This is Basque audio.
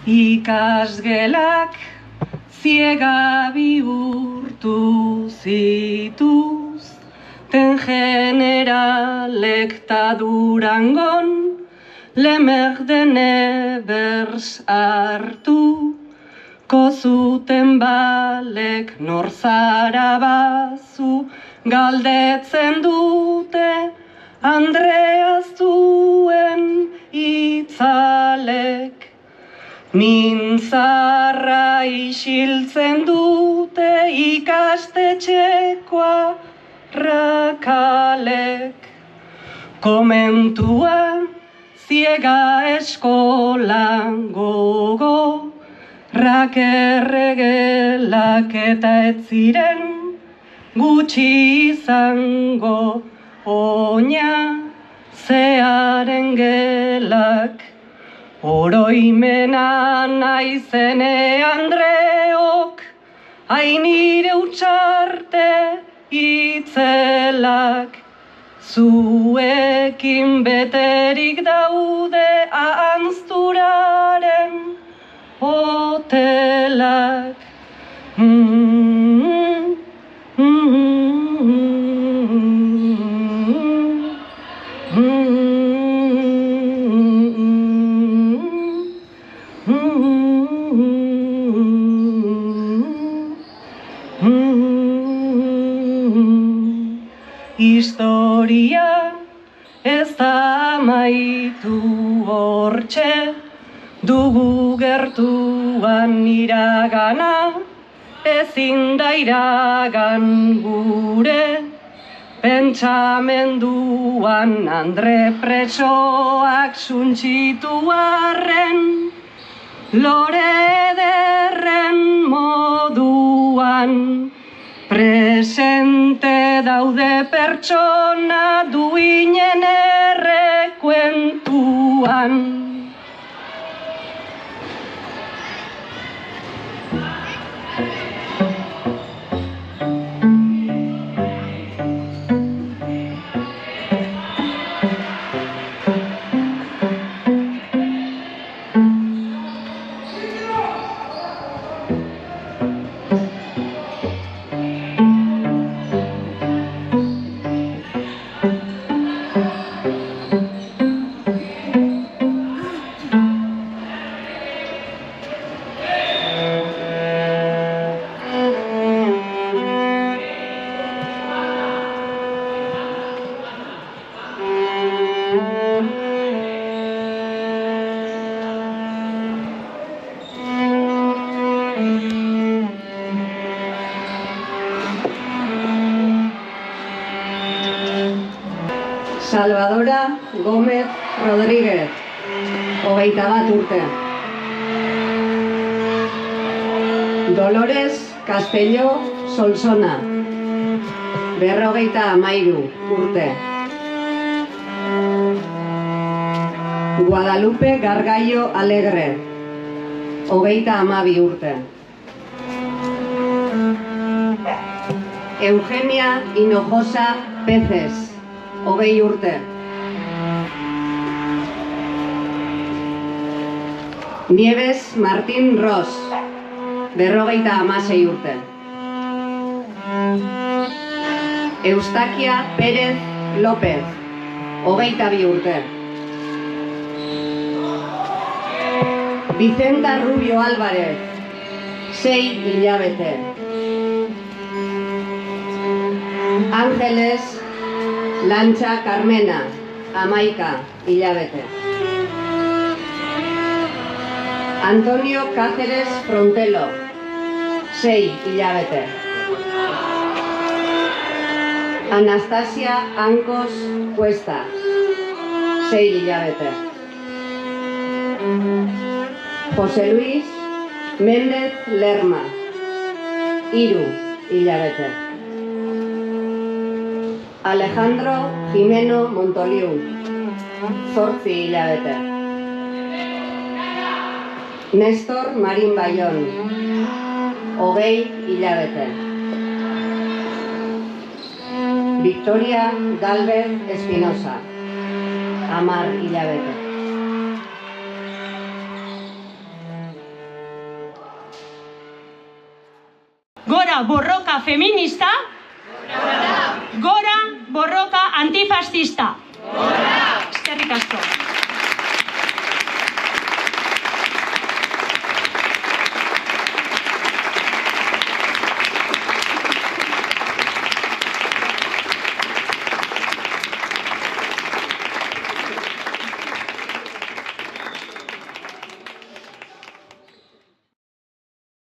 Ikasgelak ziega bihurtu zituzten generalek ta Durangon lemerdene bers hartu kozuten balek nor zara bazu galdetzen dute Andrea zuen itzalek mintzarra isiltzen dute ikastetxekoa rakalek komentua ziega eskolan gogo rakerregelak eta ez ziren gutxi izango oina zearen gelak oroimena naizene Andreok hainire utxarte itzelak zuekin beterik daude ahanzturaren hotelak Historia ez da amaitu hortxe, dugu gertuan iragana, ezin da iragan gure, pentsamenduan Andre presoak suntsitu arren, lore ederren moduan, presente daude pertsona duinen errekuentuan. Salvadora Gómez Rodríguez, 21 urte. Dolores Castelló Solsona, 53 urte. Guadalupe Gargallo Alegre, 32 urte. Eugenia Hinojosa Peces, 20 urte. Nieves Martín Ros, 56 urte. Eustaquia Pérez López, 22 urte. Vicenta Rubio Álvarez, 6 hilabete. Ángeles Lancha Carmena, 11 hilabete. Antonio Cáceres Frontelo, 6 hilabete. Anastasia Ancos Cuesta, 6 hilabete. José Luis Méndez Lerma, 3 hilabete. Alejandro Jimeno Montoliu, 8 hilabete. Néstor Marín Bayón, 20 hilabete. Victoria Galvez Espinosa, 10 hilabete. Gora borroka feminista. Gora borroka antifascista. Eskerrik asko.